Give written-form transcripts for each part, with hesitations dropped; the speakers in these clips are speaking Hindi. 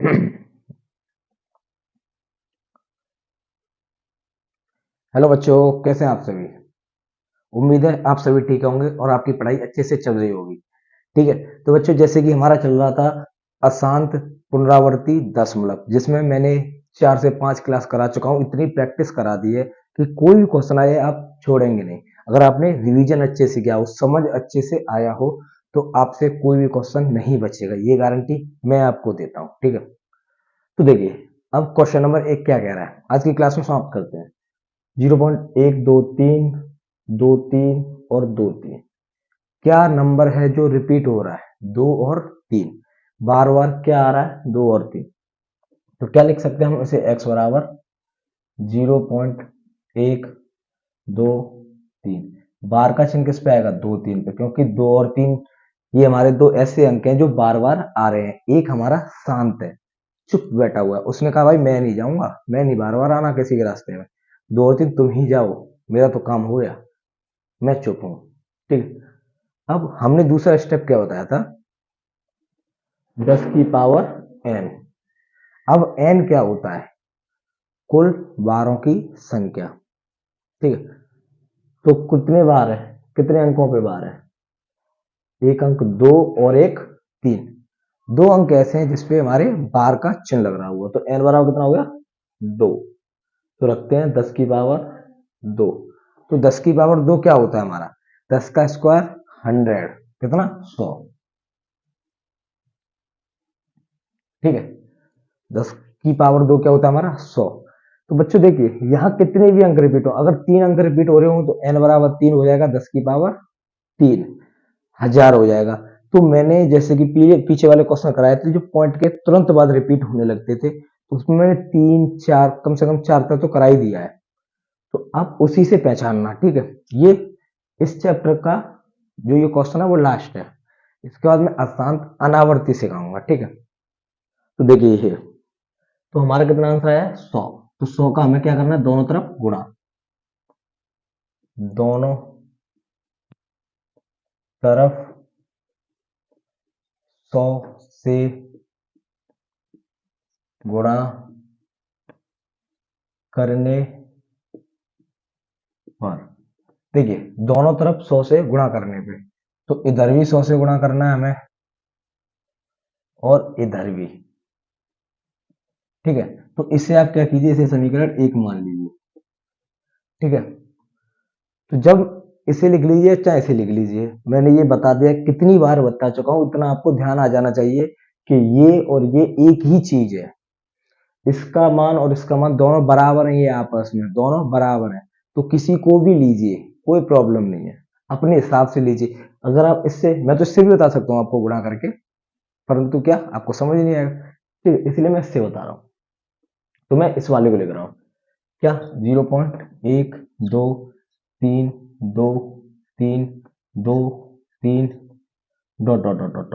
हेलो बच्चों, कैसे हैं आप सभी। उम्मीद है आप सभी ठीक होंगे और आपकी पढ़ाई अच्छे से चल रही होगी। ठीक है। तो बच्चों, जैसे कि हमारा चल रहा था अशांत पुनरावर्ती दशमलव, जिसमें मैंने 4 से 5 क्लास करा चुका हूँ। इतनी प्रैक्टिस करा दी है कि कोई भी क्वेश्चन आए आप छोड़ेंगे नहीं। अगर आपने रिवीजन अच्छे से किया हो, समझ अच्छे से आया हो, तो आपसे कोई भी क्वेश्चन नहीं बचेगा, ये गारंटी मैं आपको देता हूँ। ठीक है। तो देखिए, अब क्वेश्चन नंबर 1 क्या कह रहा है, आज की क्लास में समाप्त करते हैं। 0.123 23 और 23 क्या नंबर है जो रिपीट हो रहा है, 2 और 3, बार बार क्या आ रहा है, 2 और 3। तो क्या लिख सकते हैं हम इसे, x बराबर 0.123। बार का चिन्ह किस पे आएगा, 2 3 पे, क्योंकि 2 और 3 ये हमारे दो ऐसे अंक हैं जो बार बार आ रहे हैं। एक हमारा शांत है, चुप बैठा हुआ है, उसने कहा भाई मैं नहीं जाऊंगा, मैं नहीं बार बार आना किसी के रास्ते में, 2 और 3 तुम ही जाओ, मेरा तो काम हो गया, मैं चुप हूं। ठीक। अब हमने दूसरा स्टेप क्या बताया था, 10 की पावर n। अब n क्या होता है, कुल बारों की संख्या। ठीक है। तो कितने बार है, कितने अंकों पे बार है, एक अंक 2 और एक 3। दो अंक ऐसे हैं जिसपे हमारे बार का चिन्ह लग रहा हुआ, तो n बराबर कितना हो गया, 2। तो रखते हैं 10 की पावर 2। तो 10 की पावर 2 क्या होता है हमारा, 10 का स्क्वायर 100, कितना, 100। ठीक है। 10 की पावर 2 क्या होता है हमारा, 100। तो बच्चों देखिए, यहाँ कितने भी अंक रिपीट हो, अगर 3 अंक रिपीट हो रहे हो तो n बराबर 3 हो जाएगा, 10 की पावर 3 1000 हो जाएगा। तो मैंने जैसे कि पीछे वाले क्वेश्चन कराए थे जो पॉइंट के तुरंत बाद रिपीट होने लगते थे, तो उसमें मैंने 3 4 कम से कम 4 तक तो करा ही दिया है। तो आप उसी से पहचानना। ठीक है। ये इस चैप्टर का जो ये क्वेश्चन है वो लास्ट है, इसके बाद मैं अशांत अनावर्ती सिखाऊंगा। ठीक है। तो देखिए ये, तो हमारा कितना आंसर आया, 100। तो 100 का हमें क्या करना है, दोनों तरफ गुणा, दोनों तरफ 100 से गुणा करने पर, देखिए दोनों तरफ 100 से गुणा करने पे, तो इधर भी 100 से गुणा करना है हमें और इधर भी। ठीक है। तो इससे आप क्या कीजिए, इसे समीकरण 1 मान लीजिए। ठीक है। तो जब इसे लिख लीजिए चाहे इसे लिख लीजिए, मैंने ये बता दिया, कितनी बार बता चुका हूं, इतना आपको ध्यान आ जाना चाहिए कि ये और ये एक ही चीज है। इसका मान और इसका मान दोनों बराबर हैं, ये आपस में दोनों बराबर हैं। तो किसी को भी लीजिए, कोई प्रॉब्लम नहीं है, अपने हिसाब से लीजिए। अगर आप इससे, मैं तो इससे भी बता सकता हूँ आपको गुणा करके, परंतु क्या आपको समझ नहीं आएगा, ठीक है, इसलिए मैं इससे बता रहा हूँ। तो मैं इस वाले को लिख रहा हूँ, क्या, 0.123 2 3 2 3 डॉट डॉट डॉट डॉट।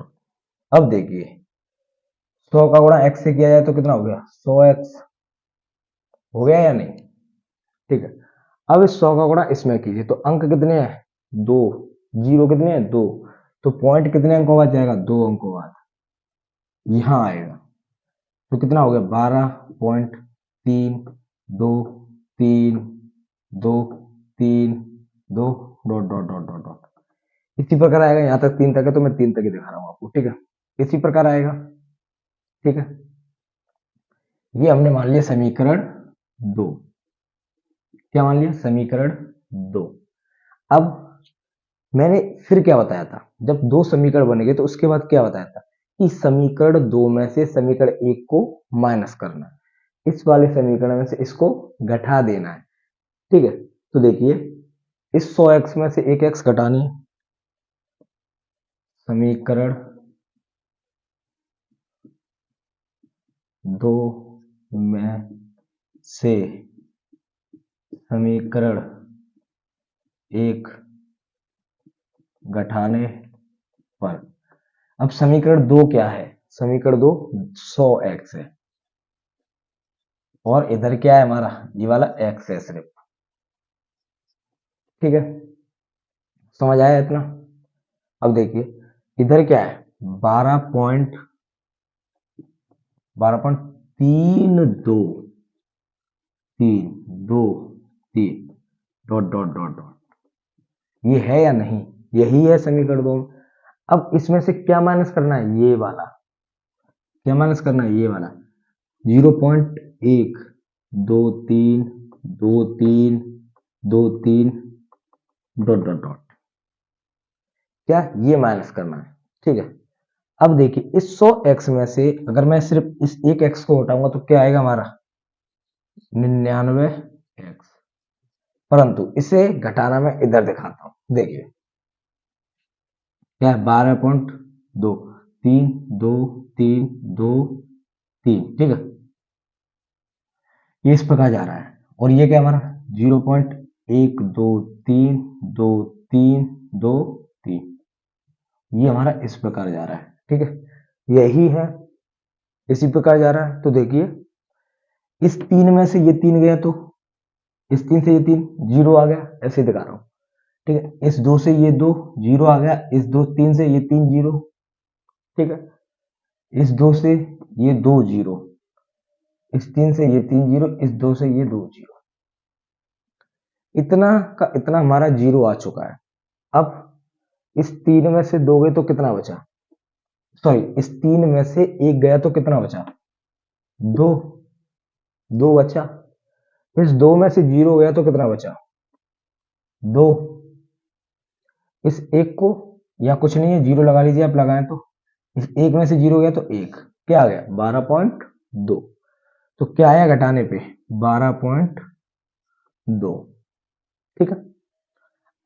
अब देखिए, 100 का गुणा x से किया जाए तो कितना हो गया, 100x हो गया या नहीं। ठीक है। अब इस 100 का गुणा इसमें कीजिए, तो अंक कितने हैं, 2, जीरो कितने हैं, 2। तो पॉइंट कितने अंकों बाद जाएगा, 2 अंकों बाद यहां आएगा। तो कितना हो गया, 12.3 2 3 2 3 2 dot dot dot dot dot. इसी प्रकार आएगा, यहां तक 3 तक है तो मैं 3 तक ही दिखा रहा हूं आपको। ठीक है। इसी प्रकार आएगा। ठीक है। ये हमने मान लिया समीकरण 2। क्या मान लिया, समीकरण 2। अब मैंने फिर क्या बताया था, जब दो समीकरण बनेंगे तो उसके बाद क्या बताया था कि समीकरण 2 में से समीकरण 1 को माइनस करना है, इस वाले समीकरण में से इसको घटा देना है। ठीक है। तो देखिए, इस 100x में से एक x घटानी है, समीकरण 2 में से समीकरण 1 घटाने पर, अब समीकरण 2 क्या है, समीकरण 2 100x है, और इधर क्या है हमारा, ये वाला x है सिर्फ। ठीक है। समझ आया इतना। अब देखिए, इधर क्या है, 12.2 12.32 3 2 3 डॉट डॉट डॉट डॉट, ये है या नहीं, यही है समीकरण 2। अब इसमें से क्या माइनस करना है, ये वाला, क्या माइनस करना है, ये वाला 0.1 2 3 2 3 2 3 डॉट डॉट डॉट, क्या ये माइनस करना है, ठीक है। अब देखिए इस 100x में से अगर मैं सिर्फ इस एक x को हटाऊंगा तो क्या आएगा हमारा 99x, परंतु इसे घटाना मैं इधर दिखाता हूं, देखिए क्या है 12.2 3 2 3 2 3, ठीक है, ये इस प्रकार जा रहा है। और ये क्या हमारा 0.1 2 3 2 3 2 3, ये हमारा इस प्रकार जा रहा है, ठीक है, यही है, इसी प्रकार जा रहा है। तो देखिए इस 3 में से ये 3 गया तो इस 3 से ये 3 जीरो आ गया, ऐसे दिखा रहा हूं, ठीक है। इस 2 से ये 2 जीरो आ गया, इस 3 से ये 3 जीरो, ठीक है। इस 2 से ये 2 जीरो, इस 3 से ये 3 जीरो, इस 2 से ये 2 जीरो, इतना का इतना हमारा जीरो आ चुका है। अब इस 3 में से 2 गए तो कितना बचा, सॉरी इस 3 में से 1 गया तो कितना बचा 2, 2 बचा। इस 2 में से जीरो गया तो कितना बचा 2, इस 1 को, या कुछ नहीं है जीरो लगा लीजिए आप, लगाएं तो इस 1 में से जीरो गया तो 1, क्या आ गया 12.2, तो क्या आया घटाने पे 12.2, ठीक है।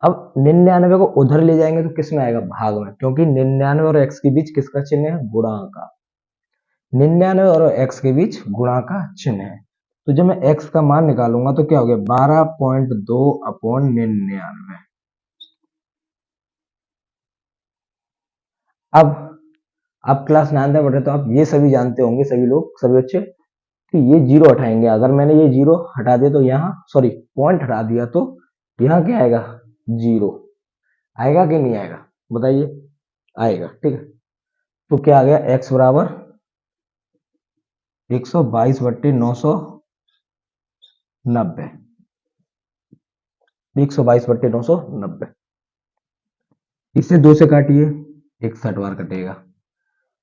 अब 99 को उधर ले जाएंगे तो किस में आएगा भाग में, क्योंकि 99 और x के बीच किसका चिन्ह है, गुणा का, 99 और x के बीच गुणा का चिन्ह है। तो जब मैं x का मान निकालूंगा तो क्या हो गया 12.2 अपॉन 99। अब आप क्लास 9 में पढ़ रहे तो आप ये सभी जानते होंगे, सभी लोग, सभी बच्चे, कि ये जीरो हटाएंगे। अगर मैंने ये जीरो हटा दिया तो यहाँ, सॉरी पॉइंट हटा दिया तो यहाँ क्या आएगा जीरो, आएगा कि नहीं आएगा बताइए, आएगा, ठीक है। तो क्या आ गया x बराबर 122/990, 122/990, इसे 2 से काटिए 61 बार कटेगा,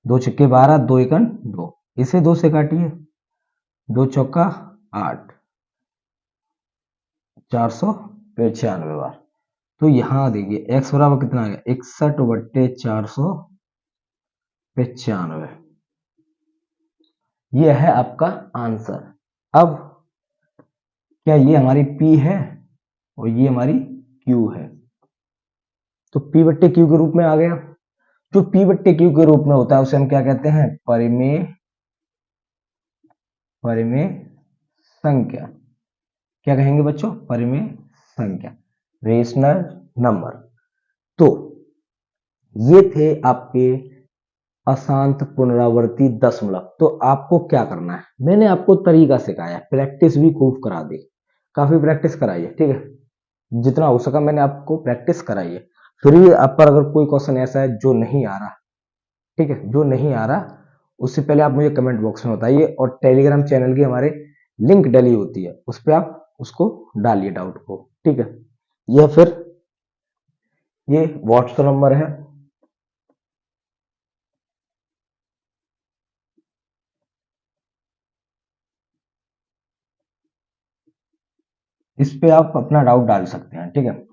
2 छक्के 12 2 एकन 2, इसे 2 से काटिए 2 चौका 8 495 बार। तो यहाँ देखिए x बराबर कितना आ गया 61/495, ये है आपका आंसर। अब क्या ये हमारी P है और ये हमारी Q है, तो P/Q के रूप में आ गया। जो P/Q के रूप में होता है उसे हम क्या कहते हैं, परिमेय, परिमेय संख्या, क्या कहेंगे बच्चों, परिमेय संख्या, रेशनल नंबर। तो ये थे आपके अशांत पुनरावर्ती दशमलव। तो आपको क्या करना है, मैंने आपको तरीका सिखाया, प्रैक्टिस भी खूब करा दी, काफी प्रैक्टिस कराई है, ठीक है, जितना हो सका मैंने आपको प्रैक्टिस कराई है। फिर भी आप पर अगर कोई क्वेश्चन ऐसा है जो नहीं आ रहा, ठीक है, जो नहीं आ रहा, उससे पहले आप मुझे कमेंट बॉक्स में बताइए, और टेलीग्राम चैनल की हमारे लिंक डली होती है, उस पर आप उसको डालिए डाउट को, ठीक है। यह फिर ये व्हाट्सएप नंबर है, इस पे आप अपना डाउट डाल सकते हैं, ठीक है,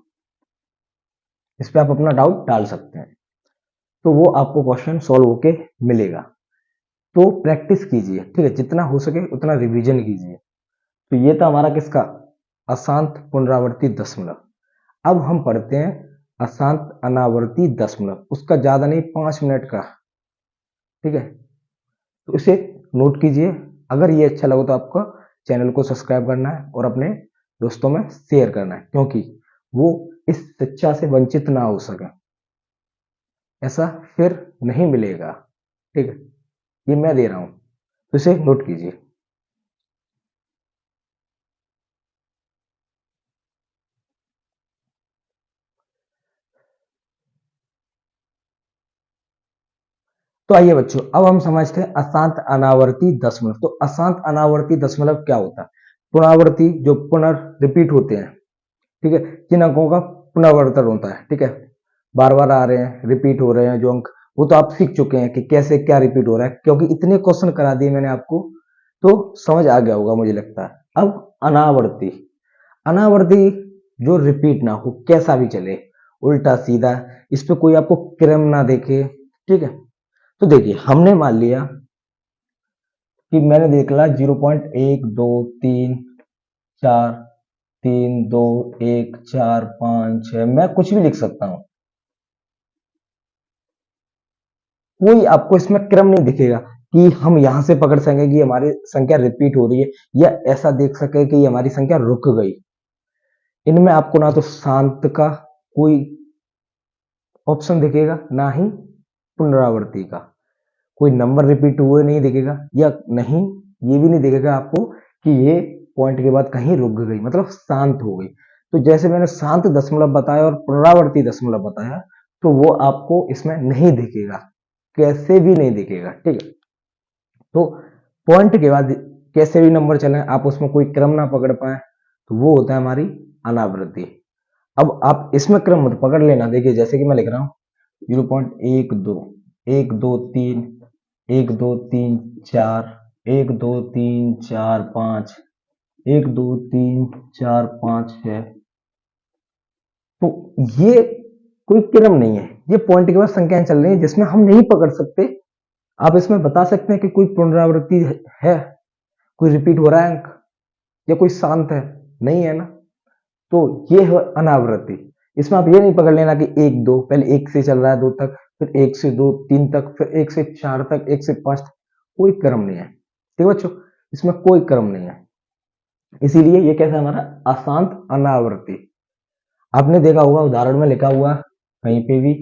इस पे आप अपना डाउट डाल सकते हैं, तो वो आपको क्वेश्चन सॉल्व होके मिलेगा। तो प्रैक्टिस कीजिए, ठीक है, जितना हो सके उतना रिवीजन कीजिए। तो ये था हमारा किसका, अशांत पुनरावर्ती दशमलव। अब हम पढ़ते हैं अशांत अनावर्ती दशमलव, उसका ज्यादा नहीं 5 मिनट का, ठीक है। तो इसे नोट कीजिए। अगर ये अच्छा लगे तो आपको चैनल को सब्सक्राइब करना है और अपने दोस्तों में शेयर करना है, क्योंकि वो इस शिक्षा से वंचित ना हो सके, ऐसा फिर नहीं मिलेगा, ठीक है, ये मैं दे रहा हूं, तो इसे नोट कीजिए। तो आइए बच्चों, अब हम समझते हैं अशांत अनावर्ती दशमलव। तो अशांत अनावर्ती दशमलव क्या होता है? पुनरावर्ती जो रिपीट होते हैं, ठीक है, जिन अंकों का पुनरावर्तन होता है, ठीक है, बार बार आ रहे हैं, रिपीट हो रहे हैं जो अंक, वो तो आप सीख चुके हैं कि कैसे क्या रिपीट हो रहा है, क्योंकि इतने क्वेश्चन करा दिए मैंने आपको, तो समझ आ गया होगा मुझे लगता है। अब अनावर्ती, अनावर्ती जो रिपीट ना हो, कैसा भी चले, उल्टा सीधा, इस पे कोई आपको क्रम ना देखे, ठीक है। तो देखिए, हमने मान लिया कि मैंने देख लिया 0.1 2 3 4 3 2 1 4 5 6, मैं कुछ भी लिख सकता हूं, कोई आपको इसमें क्रम नहीं दिखेगा कि हम यहां से पकड़ सकें कि हमारी संख्या रिपीट हो रही है, या ऐसा देख सके कि हमारी संख्या रुक गई। इनमें आपको ना तो शांत का कोई ऑप्शन दिखेगा, ना ही पुनरावृत्ति का कोई नंबर रिपीट हुए नहीं दिखेगा, या नहीं ये भी नहीं दिखेगा आपको कि ये पॉइंट के बाद कहीं रुक गई, मतलब शांत हो गई। तो जैसे मैंने शांत दशमलव बताया और पुनरावर्ती दशमलव बताया, तो वो आपको इसमें नहीं दिखेगा, कैसे भी नहीं दिखेगा, ठीक है। तो पॉइंट के बाद कैसे भी नंबर चले, आप उसमें कोई क्रम ना पकड़ पाए, तो वो होता है हमारी अनावृत्ति। अब आप इसमें क्रम मत पकड़ लेना, देखिए जैसे कि मैं लिख रहा हूँ 0.1 2 1 2 3 1 2 3 4 1 2 3 4 5 1 2 3 4 5 6, तो ये कोई क्रम नहीं है, ये पॉइंट के बाद संख्याएं चल रही है जिसमें हम नहीं पकड़ सकते। आप इसमें बता सकते हैं कि कोई पुनरावृत्ति है, कोई रिपीट हो रहा है अंक, या कोई शांत है, नहीं है ना। तो ये है अनावृत्ति। इसमें आप ये नहीं पकड़ लेना कि 1 2, पहले 1 से चल रहा है 2 तक, फिर 1 से 2 3 तक, फिर 1 से 4 तक, 1 से 5 तक, कोई क्रम नहीं है, ठीक है बच्चों, इसमें कोई क्रम नहीं है। इसीलिए ये कैसा है हमारा अशांत अनावृत्ति। आपने देखा होगा उदाहरण में लिखा हुआ, कहीं पे भी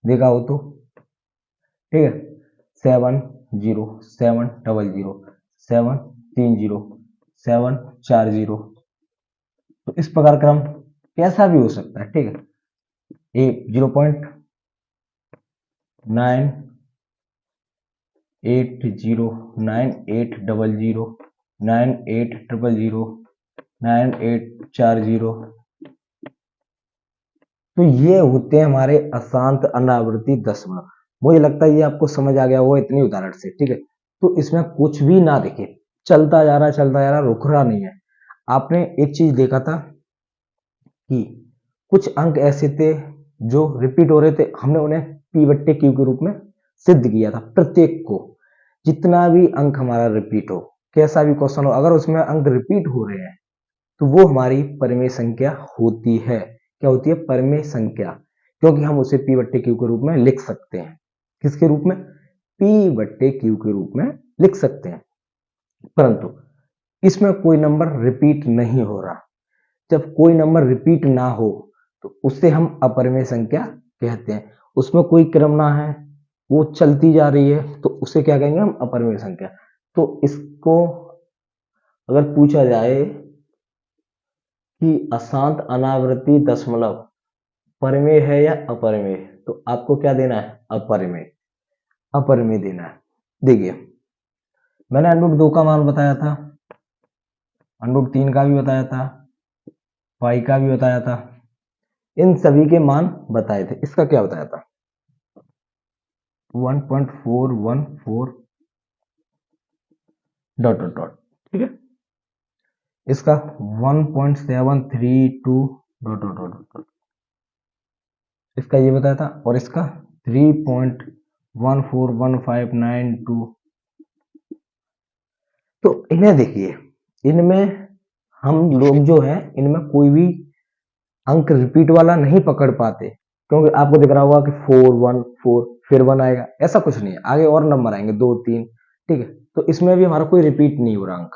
देखा हो तो, ठीक है, 7 0 7 0 7 3 0 तो इस प्रकार क्रम कैसा भी हो सकता है, ठीक है। 0.98800980098009840, तो ये होते हैं हमारे अशांत अनावृत्ति दशमलव। मुझे लगता है ये आपको समझ आ गया होगा इतनी उदाहरण से, ठीक है। तो इसमें कुछ भी ना दिखे, चलता जा रहा चलता जा रहा, रुक रहा नहीं है। आपने एक चीज देखा था कि कुछ अंक ऐसे थे जो रिपीट हो रहे थे, हमने उन्हें पी बट्टे क्यू के रूप में सिद्ध किया था। प्रत्येक को, जितना भी अंक हमारा रिपीट हो, कैसा भी क्वेश्चन हो, अगर उसमें अंक रिपीट हो रहे हैं, तो वो हमारी परिमेय संख्या होती है। क्या होती है? परिमेय संख्या, क्योंकि हम उसे पी बट्टे क्यू के रूप में लिख सकते हैं। किसके रूप में? पी बट्टे क्यू के रूप में लिख सकते हैं। परंतु इसमें कोई नंबर रिपीट नहीं हो रहा। जब कोई नंबर रिपीट ना हो, तो उसे हम अपरिमेय संख्या कहते हैं। उसमें कोई क्रम ना है, वो चलती जा रही है, तो उसे क्या कहेंगे हम? अपरिमेय संख्या। तो इसको अगर पूछा जाए कि अशांत अनावृत्ति दशमलव परिमेय है या अपरिमेय, तो आपको क्या देना है? अपरिमेय, अपरिमेय देना है। देखिए, मैंने √2 का मान बताया था, √3 का भी बताया था, पाई का भी बताया था, इन सभी के मान बताए थे। इसका क्या बताया था? 1.414 डॉट डॉट डॉट, ठीक है। इसका 1.732 डॉट डॉट डॉट डॉट, इसका ये बताया था, और इसका 3.141592। तो इन्हें देखिए, इनमें हम लोग जो है, इनमें कोई भी अंक रिपीट वाला नहीं पकड़ पाते, क्योंकि आपको दिख रहा होगा कि 414 फिर 1 आएगा, ऐसा कुछ नहीं है, आगे और नंबर आएंगे 2 3, ठीक है। तो इसमें भी हमारा कोई रिपीट नहीं हो रहा अंक,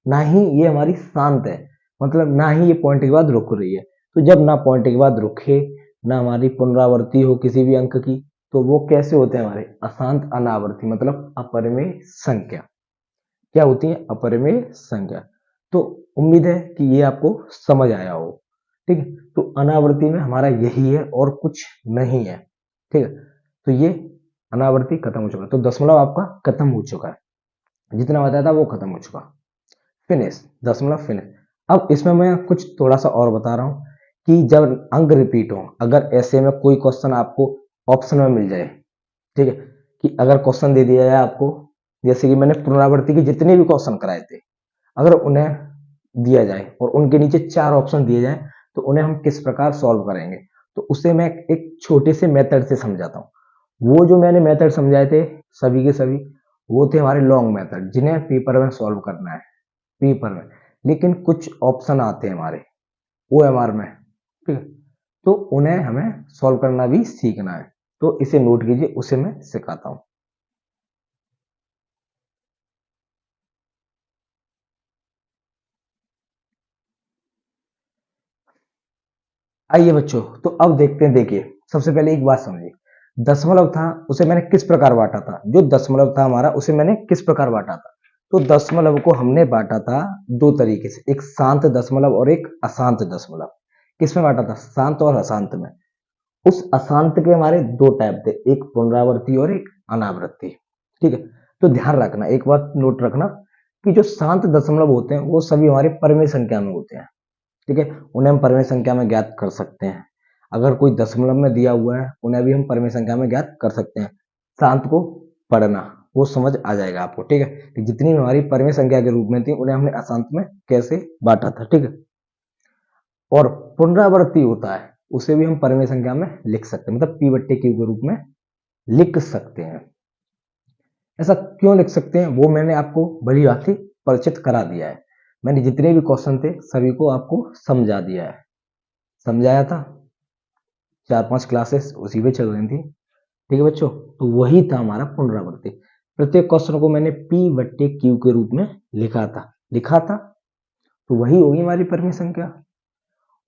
ना ही ये हमारी शांत है, मतलब ना ही ये पॉइंट के बाद रुक रही है। तो जब ना पॉइंट के बाद रुके, ना हमारी पुनरावृत्ति हो किसी भी अंक की, तो वो कैसे होते हैं? हमारे अशांत अनावर्ती, मतलब अपरिमेय संख्या। क्या होती है? अपरिमेय संख्या। तो उम्मीद है कि ये आपको समझ आया हो, ठीक है। तो अनावृत्ति में हमारा यही है और कुछ नहीं है, ठीक है। तो ये अनावर्ती खत्म हो चुका, तो दशमलव आपका खत्म हो चुका है, जितना बताया था वो खत्म हो चुका, फिनिश, दशमलव फिनिश। अब इसमें मैं कुछ थोड़ा सा और बता रहा हूं कि जब अंक रिपीट हो, अगर ऐसे में कोई क्वेश्चन आपको ऑप्शन में मिल जाए, ठीक है, कि अगर क्वेश्चन दे दिया जाए आपको, जैसे कि मैंने पुनरावृत्ति के जितने भी क्वेश्चन कराए थे, अगर उन्हें दिया जाए और उनके नीचे 4 ऑप्शन दिए जाए तो उन्हें हम किस प्रकार सॉल्व करेंगे, तो उसे मैं एक छोटे से मेथड से समझाता हूँ। वो जो मैंने मेथड समझाए थे सभी के सभी, वो थे हमारे लॉन्ग मेथड, जिन्हें पेपर में सॉल्व करना है, पेपर में। लेकिन कुछ ऑप्शन आते हैं हमारे ओएमआर में, ठीक है, तो उन्हें हमें सॉल्व करना भी सीखना है, तो इसे नोट कीजिए, उसे मैं सिखाता हूं। आइए बच्चों, तो अब देखते हैं, देखिए सबसे पहले एक बात समझिए, दशमलव था उसे मैंने किस प्रकार बांटा था, जो दशमलव था हमारा उसे मैंने किस प्रकार बांटा था, तो दशमलव को हमने बांटा था दो तरीके से, एक शांत दशमलव और एक अशांत दशमलव। किसमें बांटा था, शांत और अशांत में। उस अशांत के हमारे दो टाइप थे, एक पुनरावृत्ति और एक अनावृत्ति, ठीक है। तो ध्यान रखना, एक बात नोट रखना कि जो शांत दशमलव होते हैं वो सभी हमारे परिमेय संख्या में होते हैं, ठीक है, उन्हें हम परिमेय संख्या में ज्ञात कर सकते हैं। अगर कोई दशमलव में दिया हुआ है उन्हें भी हम परिमेय संख्या में ज्ञात कर सकते हैं। शांत को पढ़ना, वो समझ आ जाएगा आपको, ठीक है, कि जितनी भी हमारी परिमेय संख्या के रूप में थी उन्हें हमने अशांत में कैसे बांटा था, ठीक है। और पुनरावृत्ति होता है, उसे भी हम परिमेय संख्या में लिख सकते हैं, मतलब p/q के रूप में लिख सकते हैं। ऐसा क्यों लिख सकते हैं वो मैंने आपको बड़ी बात ही परिचित करा दिया है। मैंने जितने भी क्वेश्चन थे सभी को आपको समझा दिया है, समझाया था, 4-5 क्लासेस उसी पे चल रही थी, ठीक है बच्चों। तो वही था हमारा पुनरावृत्ति, प्रत्येक क्वेश्चन को मैंने p/q के रूप में लिखा था, तो वही होगी हमारी परिमेय संख्या।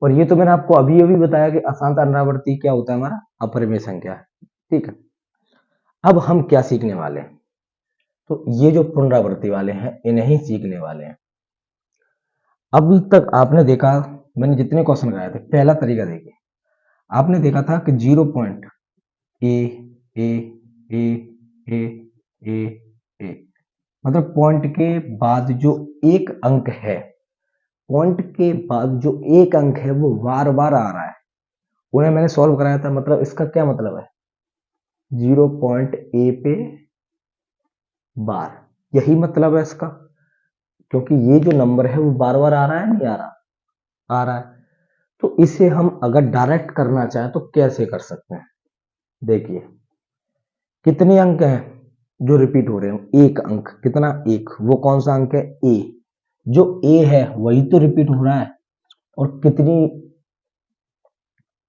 और ये तो मैंने आपको अभी अभी बताया कि अशांत अनावर्ती क्या होता है, हमारा अपरिमेय संख्या, ठीक है। अब हम क्या सीखने वाले हैं, तो ये जो पुनरावृत्ति वाले हैं इन्हें ही सीखने वाले हैं। अभी तक आपने देखा, मैंने जितने क्वेश्चन कराए थे, पहला तरीका देखिए, आपने देखा था कि 0 पॉइंट ए ए ए ए ए ए, मतलब पॉइंट के बाद जो एक अंक है, पॉइंट के बाद जो एक अंक है वो बार बार आ रहा है, उन्हें मैंने सॉल्व कराया था। मतलब इसका क्या मतलब है, 0 पॉइंट ए पे बार, यही मतलब है इसका, क्योंकि ये जो नंबर है वो बार बार आ रहा है, नहीं आ रहा, आ रहा है। तो इसे हम अगर डायरेक्ट करना चाहें तो कैसे कर सकते हैं, देखिए कितने अंक हैं जो रिपीट हो रहे हैं, एक अंक, कितना, एक, वो कौन सा अंक है, ए, जो ए है वही तो रिपीट हो रहा है, और कितनी,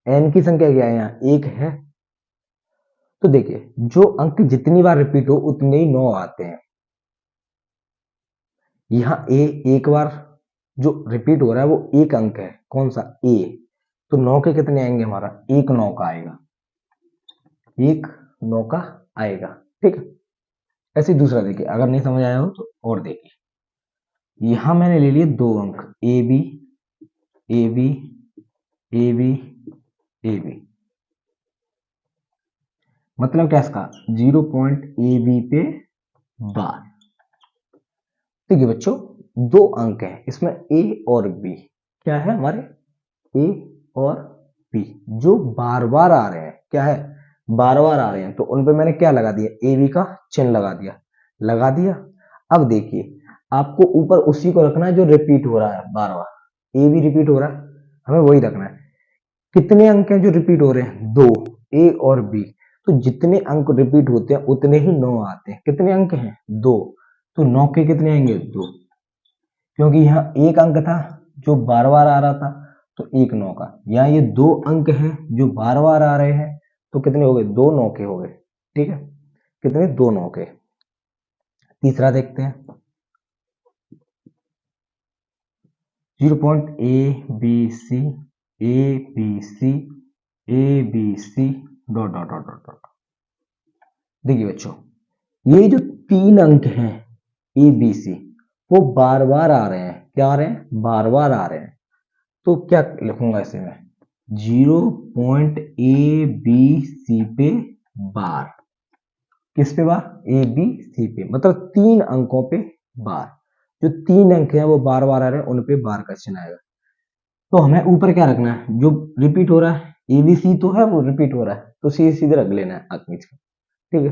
एन की संख्या क्या है, यहाँ एक है। तो देखिए जो अंक जितनी बार रिपीट हो उतने ही 9 आते हैं। यहाँ ए एक बार जो रिपीट हो रहा है वो एक अंक है, कौन सा, ए, तो 9 के कितने आएंगे, हमारा एक 9 का आएगा, एक 9 का आएगा, ठीक है। ऐसे ही दूसरा देखिए, अगर नहीं समझ आया हो तो और देखिए, यहां मैंने ले लिए दो अंक, A B A B A B A B, मतलब क्या इसका, 0 पॉइंट ए बी पे बार। ठीक है बच्चों, दो अंक हैं इसमें, ए और बी, क्या है हमारे, ए और बी, जो बार बार आ रहे हैं, क्या है, बार बार आ रहे हैं, तो उन पे मैंने क्या लगा दिया, ए बी का चिन्ह लगा दिया। अब देखिए आपको ऊपर उसी को रखना है जो रिपीट हो रहा है बार बार, ए भी रिपीट हो रहा है, हमें वही रखना है। कितने अंक हैं जो रिपीट हो रहे हैं, दो, ए और बी, तो जितने अंक रिपीट होते हैं उतने ही 9 आते हैं। कितने अंक हैं, दो, तो 9 के कितने आएंगे, दो, क्योंकि यहाँ एक अंक था जो बार बार आ रहा था, तो एक 9 का, यहाँ ये दो अंक हैं जो बार बार आ रहे हैं, तो कितने हो गए, दो 9 के हो गए, ठीक है, कितने, दो 9 के। तीसरा देखते हैं, 0 point A B C A B C A B C dot dot dot dot dot. देखिए बच्चों, ये जो तीन अंक हैं ए बी सी, वो बार बार आ रहे हैं, क्या आ रहे हैं, बार बार आ रहे हैं, तो क्या लिखूंगा ऐसे में, 0 पॉइंट ए बी सी पे बार, किस पे बार, ए बी सी पे, मतलब 3 अंकों पे बार। जो 3 अंक हैं वो बार बार आ रहे हैं, उन पे बार का चिन्ह आएगा। तो हमें ऊपर क्या रखना है, जो रिपीट हो रहा है, ए बी सी तो है वो रिपीट हो रहा है, तो सी सीधे रख लेना है अंक नीचे, ठीक है।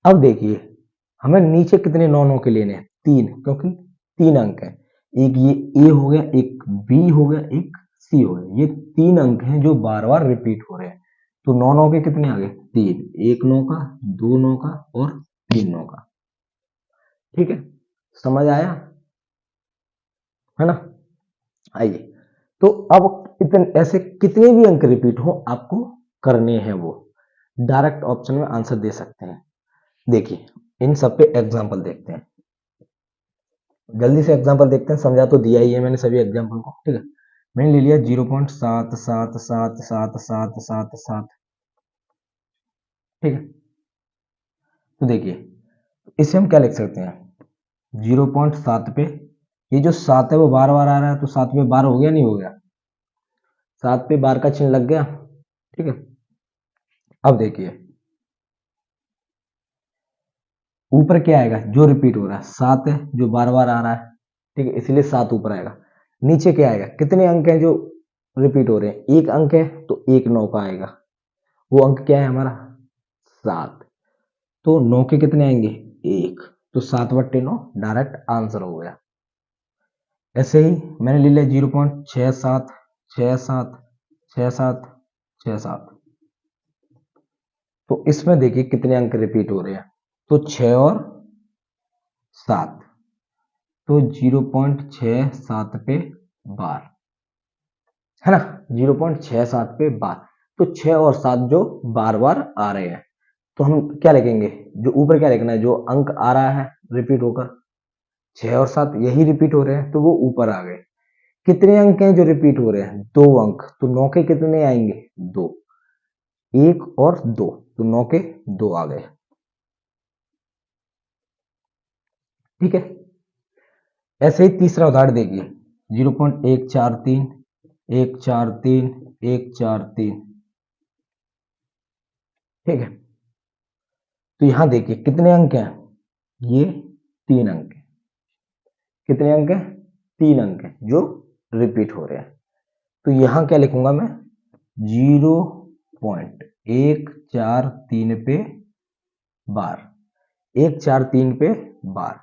अब देखिए हमें नीचे कितने नौ नौ के लेने हैं, 3, क्योंकि 3 अंक है। एक ये ए हो गया, एक बी हो गया, एक सी हो गया, ये 3 अंक हैं जो बार बार रिपीट हो रहे हैं। तो नौ नौ के कितने आ गए, 3, एक नौ का, 2 नौ का और 3 नौ का, ठीक है। समझ आया है ना। आइए, तो अब इतने ऐसे कितने भी अंक रिपीट हो आपको करने हैं, वो डायरेक्ट ऑप्शन में आंसर दे सकते हैं। देखिए इन सब पे एग्जांपल देखते हैं, जल्दी से एग्जांपल देखते हैं। समझा तो दिया ही है मैंने सभी एग्जांपल को, ठीक है। मैंने ले लिया 0.77777777, ठीक है। तो देखिए इसे हम क्या लिख सकते हैं, 0.7 पे ये जो 7 है वो बार बार आ रहा है, तो 7 पे बार हो गया नहीं हो गया, 7 पे बार का चिन्ह लग गया, ठीक है। अब देखिए ऊपर क्या आएगा, जो रिपीट हो रहा है 7 है, जो बार बार आ रहा है, ठीक है, इसलिए 7 ऊपर आएगा। नीचे क्या आएगा, कितने अंक हैं जो रिपीट हो रहे हैं, एक अंक है तो एक नौ का आएगा, वो अंक क्या है हमारा 7, तो 9 के कितने आएंगे, एक, तो 7/9 डायरेक्ट आंसर हो गया। ऐसे ही मैंने ले लिया 0.67676767, तो इसमें देखिए कितने अंक रिपीट हो रहे हैं, तो 6 और 7, तो 0.67 पे बार, है ना, 0.67 पे बार। तो 6 और 7 जो बार बार आ रहे हैं, तो हम क्या लिखेंगे, जो ऊपर क्या लिखना है, जो अंक आ रहा है रिपीट होकर 6 और 7 यही रिपीट हो रहे हैं, तो वो ऊपर आ गए। कितने अंक हैं जो रिपीट हो रहे हैं, 2 अंक, तो 9 के कितने आएंगे, 2, 1 और 2, तो 9 के 2 आ गए, ठीक है। ऐसे ही तीसरा उदाहरण देखिए 0.143 143 143, ठीक है। तो यहां देखिए कितने अंक हैं, ये 3 अंक है, कितने अंक हैं, 3 अंक हैं जो रिपीट हो रहे हैं। तो यहां क्या लिखूंगा मैं, 0.143 पे बार, 143 पे बार।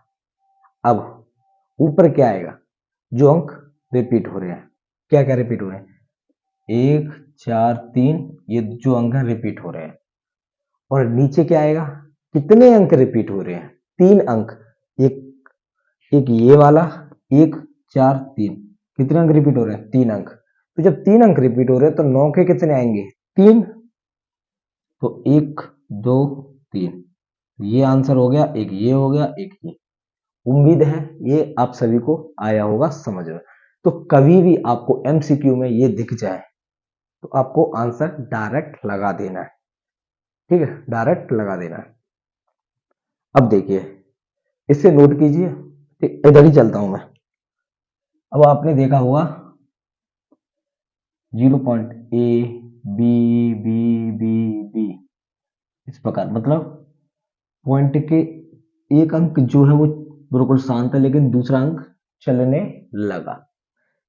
अब ऊपर क्या आएगा, जो अंक रिपीट हो रहे हैं, क्या क्या रिपीट हो रहे हैं, 143, ये जो अंक है रिपीट हो रहे हैं। और नीचे क्या आएगा, कितने अंक रिपीट हो रहे हैं, 3 अंक, एक एक ये वाला, 143, कितने अंक रिपीट हो रहे हैं, 3 अंक। तो जब 3 अंक रिपीट हो रहे हैं तो 9 के कितने आएंगे, 3, तो 1 2 3, ये आंसर हो गया, एक ये हो गया, एक ये। उम्मीद है ये आप सभी को आया होगा समझ में। तो कभी भी आपको एमसीक्यू में ये दिख जाए तो आपको आंसर डायरेक्ट लगा देना है, ठीक है, डायरेक्ट लगा देना है। अब देखिए इसे नोट कीजिए, ठीक, इधर ही चलता हूं मैं। अब आपने देखा होगा 0.a B B B B, इस प्रकार, मतलब पॉइंट के एक अंक जो है वो बिल्कुल शांत है, लेकिन दूसरा अंक चलने लगा।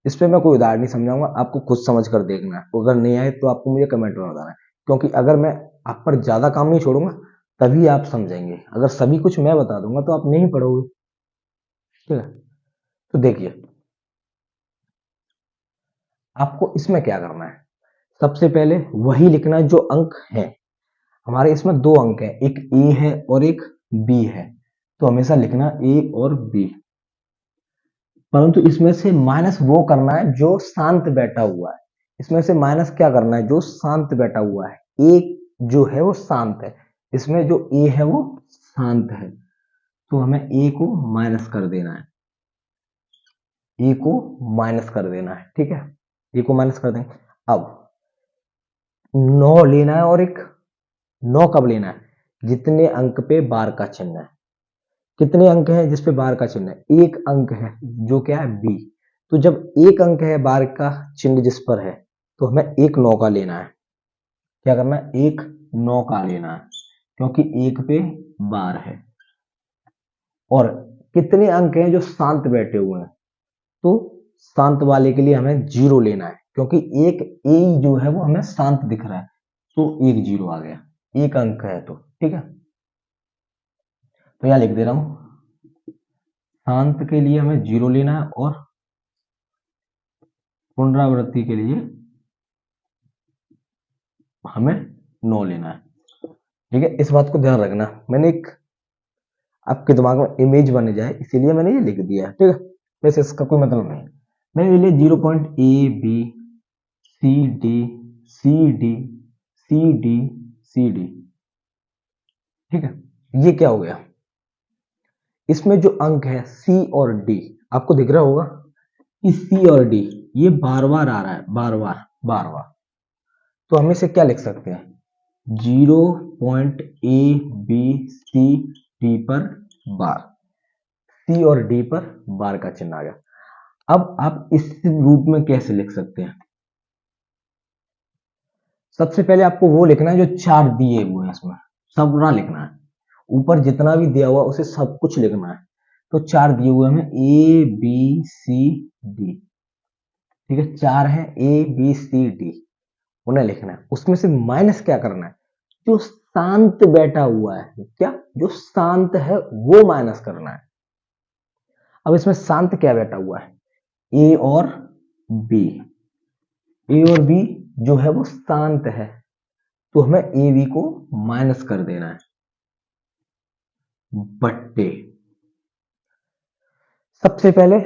इस पे मैं कोई उदाहरण नहीं समझाऊंगा, आपको खुद समझ कर देखना है, अगर नहीं आए तो आपको मुझे कमेंट में बताना है, क्योंकि अगर मैं आप पर ज्यादा काम नहीं छोड़ूंगा तभी आप समझेंगे, अगर सभी कुछ मैं बता दूंगा तो आप नहीं पढ़ोगे, ठीक है। तो देखिए आपको इसमें क्या करना है, सबसे पहले वही लिखना है जो अंक है। हमारे इसमें 2 अंक है, एक ए है और एक बी है, तो हमेशा लिखना ए और बी, परंतु इसमें से माइनस वो करना है जो शांत बैठा हुआ है। इसमें से माइनस क्या करना है, जो शांत बैठा हुआ है, ए जो है वो शांत है, इसमें जो ए है वो शांत है, तो हमें ए को माइनस कर देना है, ए को माइनस कर देना है, ठीक है, ए को माइनस कर देंगे। अब 9 लेना है, और एक 9 कब लेना है, जितने अंक पे बार का चिन्ह है, कितने अंक है जिसपे बार का चिन्ह है, एक अंक है जो क्या है बी, तो जब एक अंक है बार का चिन्ह जिस पर है तो हमें एक 9 का लेना है, क्या करना है, एक 9 का लेना है, क्योंकि 1 पे बार है। और कितने अंक हैं जो शांत बैठे हुए हैं, तो शांत वाले के लिए हमें 0 लेना है, क्योंकि एक ए जो है वो हमें शांत दिख रहा है, तो 1 0 आ गया, एक अंक है तो ठीक है। तो यहां लिख दे रहा हूं, शांत के लिए हमें 0 लेना है और पुनरावृत्ति के लिए हमें 9 लेना है। ठीक है, इस बात को ध्यान रखना, मैंने एक आपके दिमाग में इमेज बन जाए इसीलिए मैंने ये लिख दिया है। ठीक है, वैसे इसका कोई मतलब नहीं। मैंने लिए 0.A B C D ठीक है, ये क्या हो गया, इसमें जो अंक है C और D आपको दिख रहा होगा कि C और D ये बार बार आ रहा है, बार बार। तो हम इसे क्या लिख सकते हैं, 0.A B C D पर बार, C और D पर बार का चिन्ह आ गया। अब आप इस रूप में कैसे लिख सकते हैं, सबसे पहले आपको वो लिखना है जो 4 दिए हुए हैं, इसमें सब ना लिखना है, ऊपर जितना भी दिया हुआ उसे सब कुछ लिखना है। तो 4 दिए हुए हमें ABCD, ठीक है, 4 है ABCD, उन्हें लिखना है। उसमें से माइनस क्या करना है, जो शांत बैठा हुआ है, क्या जो शांत है वो माइनस करना है। अब इसमें शांत क्या बैठा हुआ है, ए और बी, ए और बी जो है वो शांत है, तो हमें ए बी को माइनस कर देना है, बट्टे सबसे पहले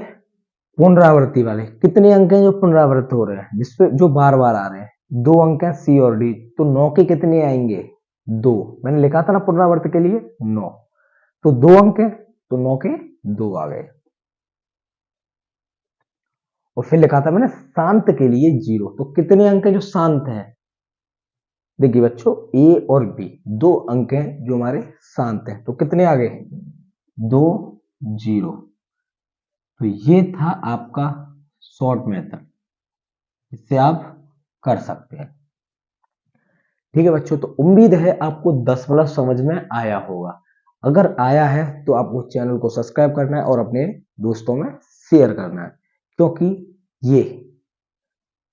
पुनरावृत्ति वाले कितने अंक हैं जो पुनरावृत्त हो रहे हैं, जिसपे जो बार बार आ रहे हैं, 2 अंक हैं सी और डी, तो 9 के कितने आएंगे, 2, मैंने लिखा था ना पुनरावृत्त के लिए 9, तो 2 अंक है तो 9 के 2 आ गए। और फिर लिखा था मैंने शांत के लिए 0, तो कितने अंक हैं जो शांत हैं, देखिए बच्चों ए और बी 2 अंक हैं जो हमारे शांत हैं, तो कितने आ गए, 2 0। तो ये था आपका शॉर्ट मेथड, इससे आप कर सकते हैं। ठीक है बच्चों, तो उम्मीद है आपको 10 प्लस समझ में आया होगा। अगर आया है तो आपको चैनल को सब्सक्राइब करना है और अपने दोस्तों में शेयर करना है, क्योंकि ये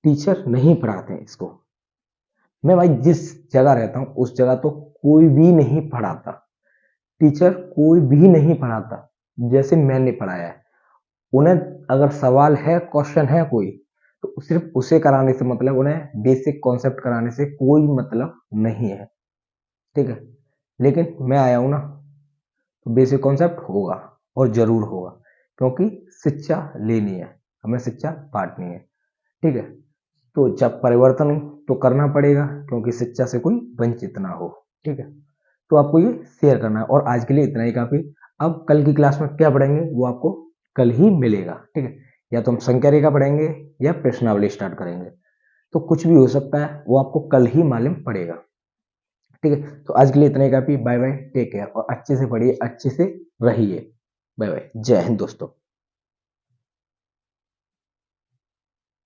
टीचर नहीं पढ़ाते हैं इसको। मैं भाई जिस जगह रहता हूं उस जगह तो कोई भी नहीं पढ़ाता, टीचर कोई भी नहीं पढ़ाता जैसे मैंने पढ़ाया है। उन्हें अगर सवाल है, क्वेश्चन है कोई, तो सिर्फ उसे कराने से मतलब, उन्हें बेसिक कॉन्सेप्ट कराने से कोई मतलब नहीं है। ठीक है, लेकिन मैं आया हूं ना, तो बेसिक कॉन्सेप्ट होगा और जरूर होगा, क्योंकि शिक्षा लेनी है, हमें शिक्षा बांटनी है। ठीक है, तो जब परिवर्तन तो करना पड़ेगा, क्योंकि शिक्षा से कोई वंचित ना हो। ठीक है, तो आपको ये शेयर करना है, और आज के लिए इतना ही काफी। अब कल की क्लास में क्या पढ़ेंगे वो आपको कल ही मिलेगा। ठीक है, या तो हम संख्या रेखा पढ़ेंगे या प्रश्नावली स्टार्ट करेंगे, तो कुछ भी हो सकता है, वो आपको कल ही मालूम पड़ेगा। ठीक है, तो आज के लिए इतना ही काफी। बाय बाय, टेक केयर, और अच्छे से पढ़िए, अच्छे से रहिए। बाय बाय, जय हिंद दोस्तों।